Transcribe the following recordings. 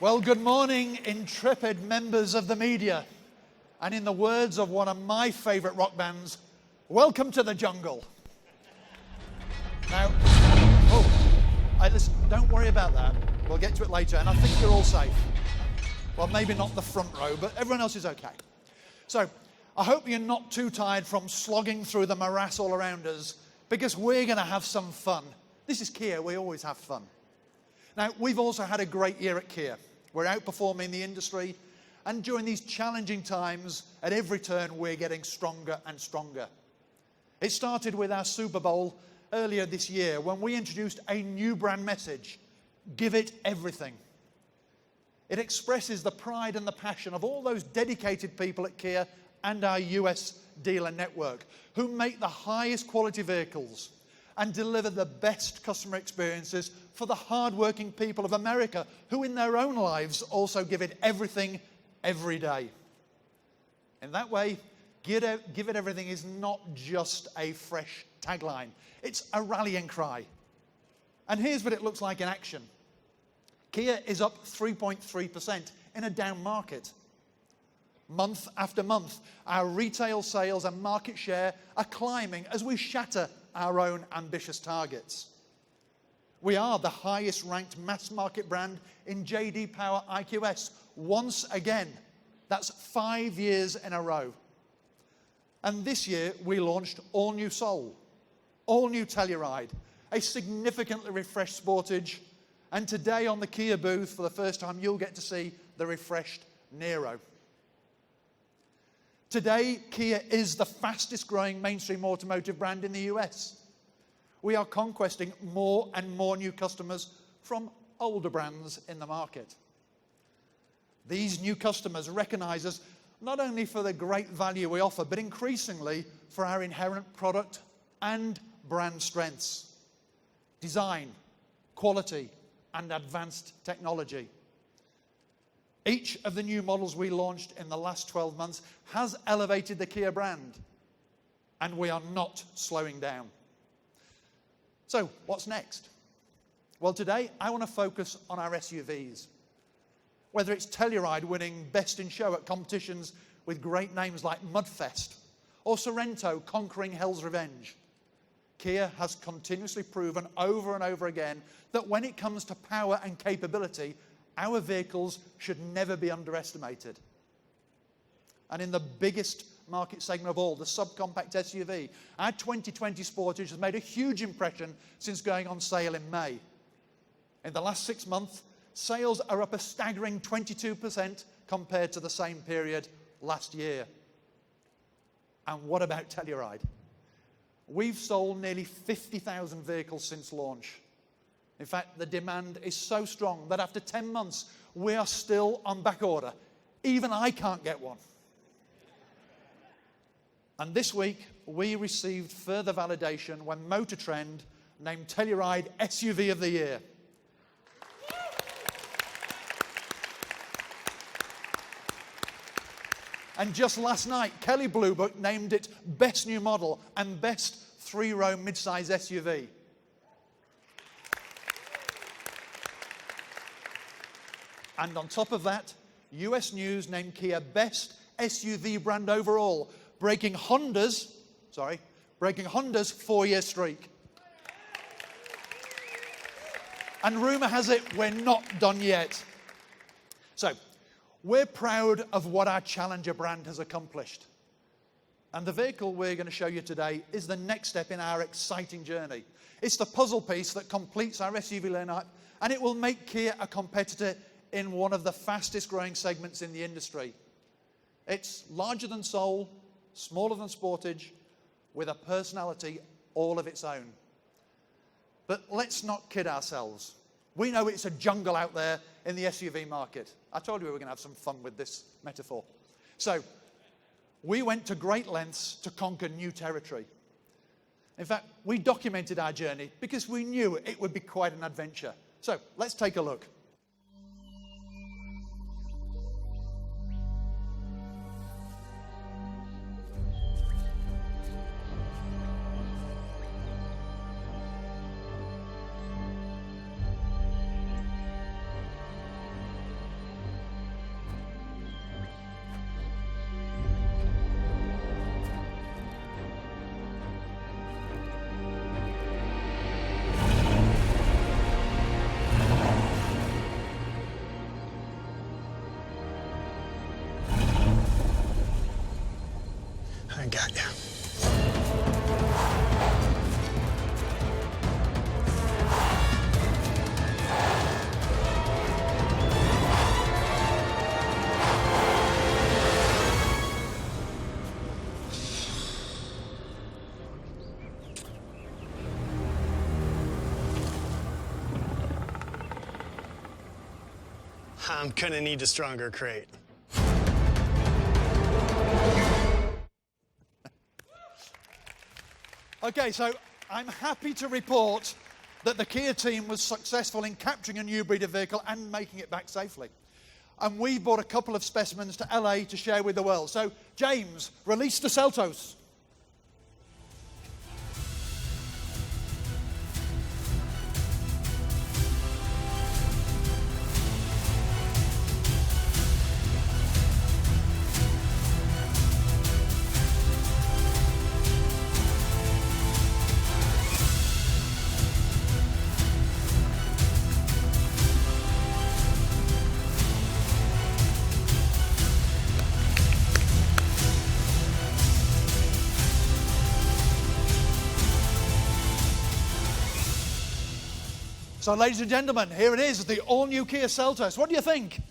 Well, good morning, intrepid members of the media. And in the words of one of my favorite rock bands, welcome to the jungle. Now, listen, don't worry about that. We'll get to it later, and I think you're all safe. Well, maybe not the front row, but everyone else is okay. So, I hope you're not too tired from slogging through the morass all around us, because we're going to have some fun. This is Kia, we always have fun. Now, we've also had a great year at Kia. We're outperforming the industry, and during these challenging times, at every turn, we're getting stronger and stronger. It started with our Super Bowl earlier this year when we introduced a new brand message, Give It Everything. It expresses the pride and the passion of all those dedicated people at Kia and our US dealer network who make the highest quality vehicles and deliver the best customer experiences for the hard-working people of America who in their own lives also give it everything every day. In that way, Give It Everything is not just a fresh tagline. It's a rallying cry. And here's what it looks like in action. Kia is up 3.3% in a down market. Month after month, our retail sales and market share are climbing as we shatter our own ambitious targets. We are the highest ranked mass market brand in J.D. Power IQS once again. That's 5 years in a row. And this year we launched all new Soul, all new Telluride, a significantly refreshed Sportage, and today on the Kia booth for the first time you'll get to see the refreshed Niro. Today, Kia is the fastest growing mainstream automotive brand in the US. We are conquesting more and more new customers from older brands in the market. These new customers recognize us not only for the great value we offer, but increasingly for our inherent product and brand strengths, design, quality, and advanced technology. Each of the new models we launched in the last 12 months has elevated the Kia brand, and we are not slowing down. So, what's next? Well, today I want to focus on our SUVs. Whether it's Telluride winning Best in Show at competitions with great names like Mudfest, or Sorento conquering Hell's Revenge, Kia has continuously proven over and over again that when it comes to power and capability, our vehicles should never be underestimated. And in the biggest market segment of all, the subcompact SUV, our 2020 Sportage has made a huge impression since going on sale in May. In the last 6 months, sales are up a staggering 22% compared to the same period last year. And what about Telluride? We've sold nearly 50,000 vehicles since launch. In fact, the demand is so strong that after 10 months, we are still on back order. Even I can't get one. And this week, we received further validation when Motor Trend named Telluride SUV of the Year. And just last night, Kelley Blue Book named it Best New Model and Best Three-Row Midsize SUV. And on top of that, US News named Kia Best SUV brand overall, breaking Honda's 4-year streak. And rumor has it we're not done yet. So, we're proud of what our Challenger brand has accomplished. And the vehicle we're going to show you today is the next step in our exciting journey. It's the puzzle piece that completes our SUV lineup, and it will make Kia a competitor in one of the fastest growing segments in the industry. It's larger than Soul, smaller than Sportage, with a personality all of its own. But let's not kid ourselves. We know it's a jungle out there in the SUV market. I told you we were going to have some fun with this metaphor. So, we went to great lengths to conquer new territory. In fact, we documented our journey because we knew it would be quite an adventure. So, let's take a look. got you. I'm gonna need a stronger crate. Okay, so I'm happy to report that the Kia team was successful in capturing a new breed of vehicle and making it back safely. And we brought a couple of specimens to LA to share with the world. So, James, release the Seltos. So, ladies and gentlemen, here it is, the all-new Kia Seltos. What do you think?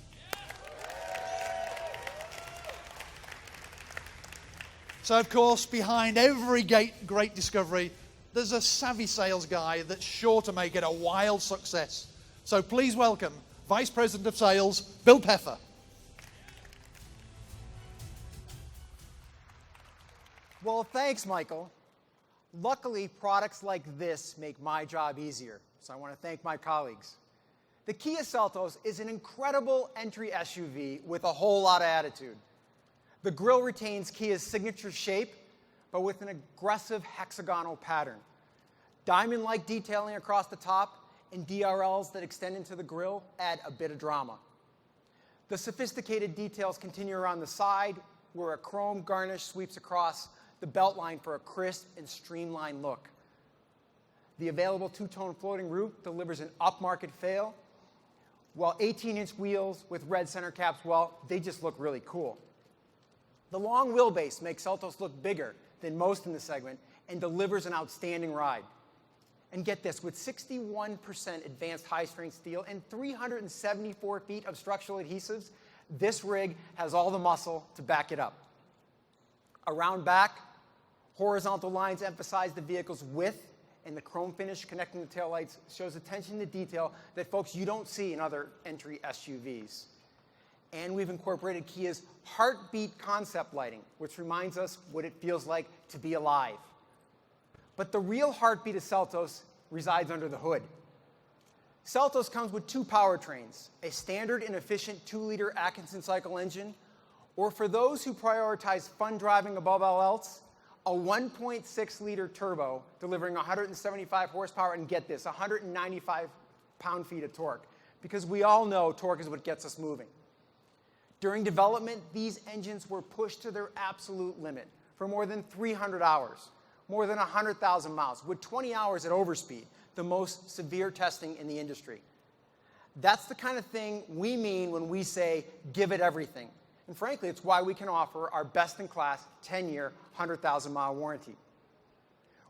So, of course, behind every great discovery, there's a savvy sales guy that's sure to make it a wild success. So please welcome Vice President of Sales, Bill Peffer. Well, thanks, Michael. Luckily, products like this make my job easier, so I want to thank my colleagues. The Kia Seltos is an incredible entry SUV with a whole lot of attitude. The grille retains Kia's signature shape, but with an aggressive hexagonal pattern. Diamond-like detailing across the top and DRLs that extend into the grille add a bit of drama. The sophisticated details continue around the side, where a chrome garnish sweeps across the belt line for a crisp and streamlined look. The available two-tone floating roof delivers an upmarket feel, while 18-inch wheels with red center caps, well, they just look really cool. The long wheelbase makes Seltos look bigger than most in the segment and delivers an outstanding ride. And get this, with 61% advanced high-strength steel and 374 feet of structural adhesives, this rig has all the muscle to back it up. Around back, horizontal lines emphasize the vehicle's width, and the chrome finish connecting the taillights shows attention to detail that, folks, you don't see in other entry SUVs. And we've incorporated Kia's heartbeat concept lighting, which reminds us what it feels like to be alive. But the real heartbeat of Seltos resides under the hood. Seltos comes with two powertrains, a standard and efficient 2-liter Atkinson cycle engine, or for those who prioritize fun driving above all else, a 1.6-liter turbo delivering 175 horsepower and, get this, 195 pound-feet of torque, because we all know torque is what gets us moving. During development, these engines were pushed to their absolute limit for more than 300 hours, more than 100,000 miles, with 20 hours at overspeed, the most severe testing in the industry. That's the kind of thing we mean when we say, give it everything. And frankly, it's why we can offer our best-in-class 10-year, 100,000-mile warranty.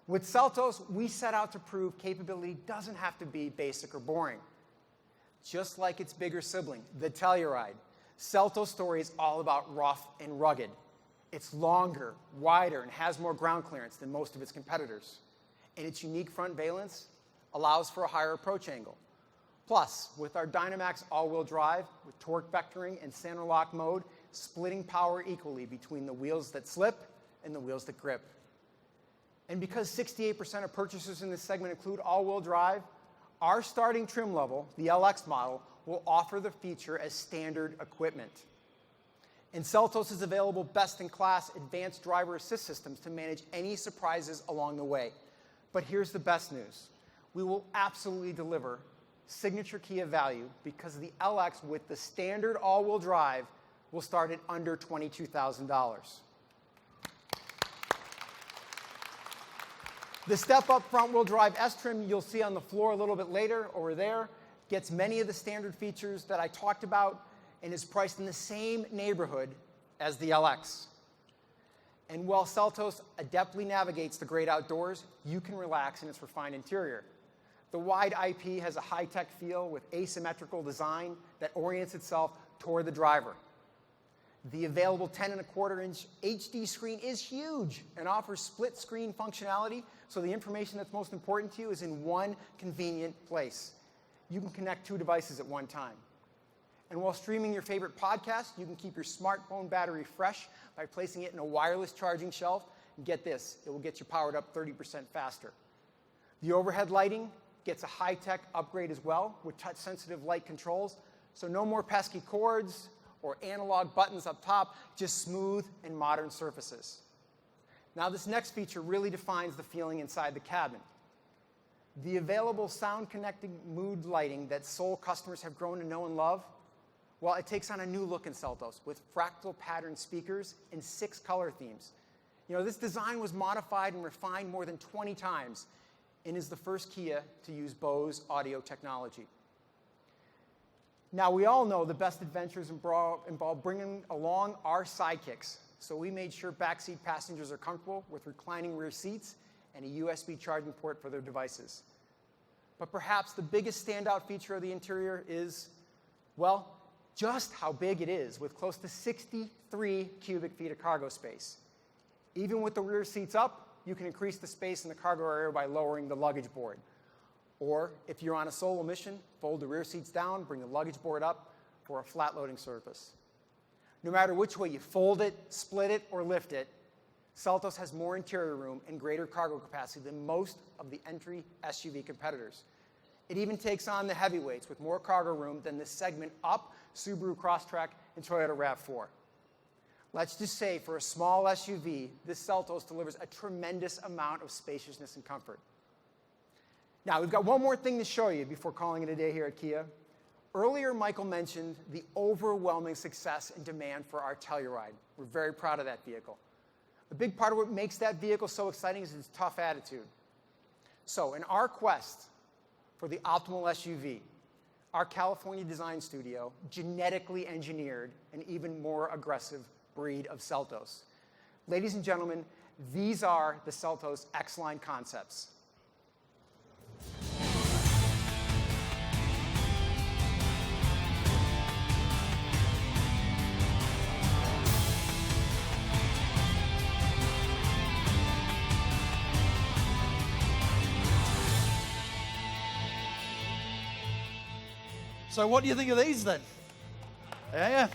With Seltos, we set out to prove capability doesn't have to be basic or boring. Just like its bigger sibling, the Telluride, Seltos' story is all about rough and rugged. It's longer, wider, and has more ground clearance than most of its competitors. And its unique front valence allows for a higher approach angle. Plus, with our Dynamax all-wheel drive, with torque vectoring and center lock mode, splitting power equally between the wheels that slip and the wheels that grip. And because 68% of purchasers in this segment include all-wheel drive, our starting trim level, the LX model, will offer the feature as standard equipment. And Seltos is available best-in-class advanced driver assist systems to manage any surprises along the way. But here's the best news. We will absolutely deliver signature Kia value because the LX with the standard all-wheel drive will start at under $22,000. The step-up front-wheel drive S-Trim you'll see on the floor a little bit later over there gets many of the standard features that I talked about and is priced in the same neighborhood as the LX. And while Seltos adeptly navigates the great outdoors, you can relax in its refined interior. The wide IP has a high-tech feel with asymmetrical design that orients itself toward the driver. The available 10.25-inch HD screen is huge and offers split-screen functionality, so the information that's most important to you is in one convenient place. You can connect 2 devices at one time. And while streaming your favorite podcast, you can keep your smartphone battery fresh by placing it in a wireless charging shelf. And get this, it will get you powered up 30% faster. The overhead lighting gets a high-tech upgrade as well with touch-sensitive light controls, so no more pesky cords or analog buttons up top, just smooth and modern surfaces. Now this next feature really defines the feeling inside the cabin. The available sound-connected mood lighting that Soul customers have grown to know and love, well, it takes on a new look in Seltos with fractal pattern speakers and 6 color themes. You know, this design was modified and refined more than 20 times and is the first Kia to use Bose audio technology. Now, we all know the best adventures involve bringing along our sidekicks, so we made sure backseat passengers are comfortable with reclining rear seats and a USB charging port for their devices. But perhaps the biggest standout feature of the interior is, well, just how big it is, with close to 63 cubic feet of cargo space. Even with the rear seats up, you can increase the space in the cargo area by lowering the luggage board. Or, if you're on a solo mission, fold the rear seats down, bring the luggage board up for a flat loading surface. No matter which way you fold it, split it, or lift it, Seltos has more interior room and greater cargo capacity than most of the entry SUV competitors. It even takes on the heavyweights with more cargo room than the segment up Subaru Crosstrek and Toyota RAV4. Let's just say for a small SUV, this Seltos delivers a tremendous amount of spaciousness and comfort. Now, we've got one more thing to show you before calling it a day here at Kia. Earlier, Michael mentioned the overwhelming success and demand for our Telluride. We're very proud of that vehicle. A big part of what makes that vehicle so exciting is its tough attitude. So, in our quest for the optimal SUV, our California design studio genetically engineered an even more aggressive breed of Seltos. Ladies and gentlemen, these are the Seltos X-Line concepts. So what do you think of these then? Yeah.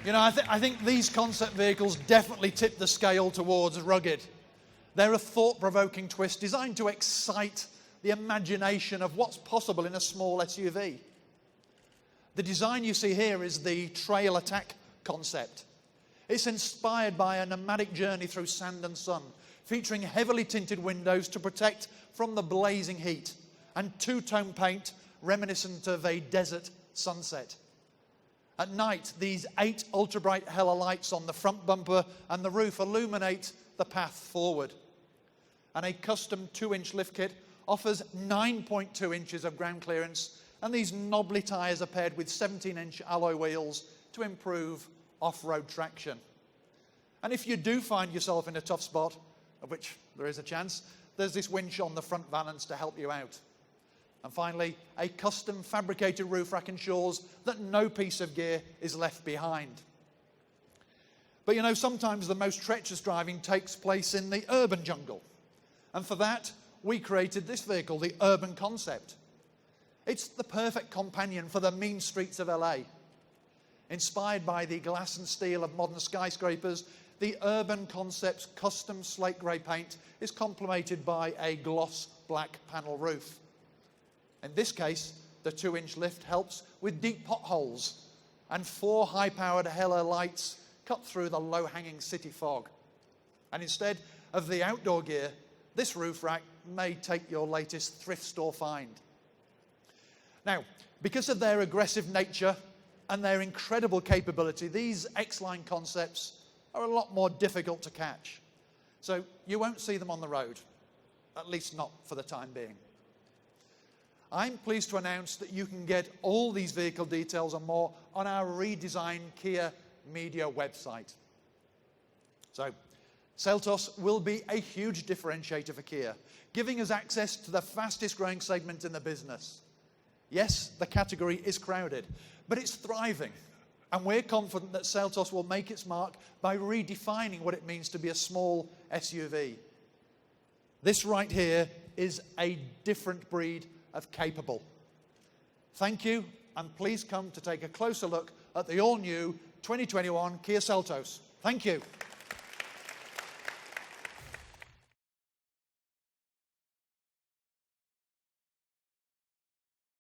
You know, I think these concept vehicles definitely tip the scale towards rugged. They're a thought-provoking twist designed to excite the imagination of what's possible in a small SUV. The design you see here is the Trail Attack concept. It's inspired by a nomadic journey through sand and sun, featuring heavily tinted windows to protect from the blazing heat, and two-tone paint reminiscent of a desert sunset. At night, these 8 ultra-bright Hella lights on the front bumper and the roof illuminate the path forward. And a custom 2-inch lift kit offers 9.2 inches of ground clearance, and these knobbly tyres are paired with 17-inch alloy wheels to improve off-road traction. And if you do find yourself in a tough spot, of which there is a chance, there's this winch on the front valance to help you out. And finally, a custom fabricated roof rack ensures that no piece of gear is left behind. But you know, sometimes the most treacherous driving takes place in the urban jungle. And for that, we created this vehicle, the Urban Concept. It's the perfect companion for the mean streets of LA. Inspired by the glass and steel of modern skyscrapers, the Urban Concept's custom slate grey paint is complemented by a gloss black panel roof. In this case, the 2-inch lift helps with deep potholes, and 4 high-powered Hella lights cut through the low-hanging city fog. And instead of the outdoor gear, this roof rack may take your latest thrift store find. Now, because of their aggressive nature and their incredible capability, these X-Line concepts are a lot more difficult to catch. So you won't see them on the road, at least not for the time being. I'm pleased to announce that you can get all these vehicle details and more on our redesigned Kia Media website. So, Seltos will be a huge differentiator for Kia, giving us access to the fastest growing segment in the business. Yes, the category is crowded, but it's thriving. And we're confident that Seltos will make its mark by redefining what it means to be a small SUV. This right here is a different breed of capable. Thank you, and please come to take a closer look at the all-new 2021 Kia Seltos. Thank you.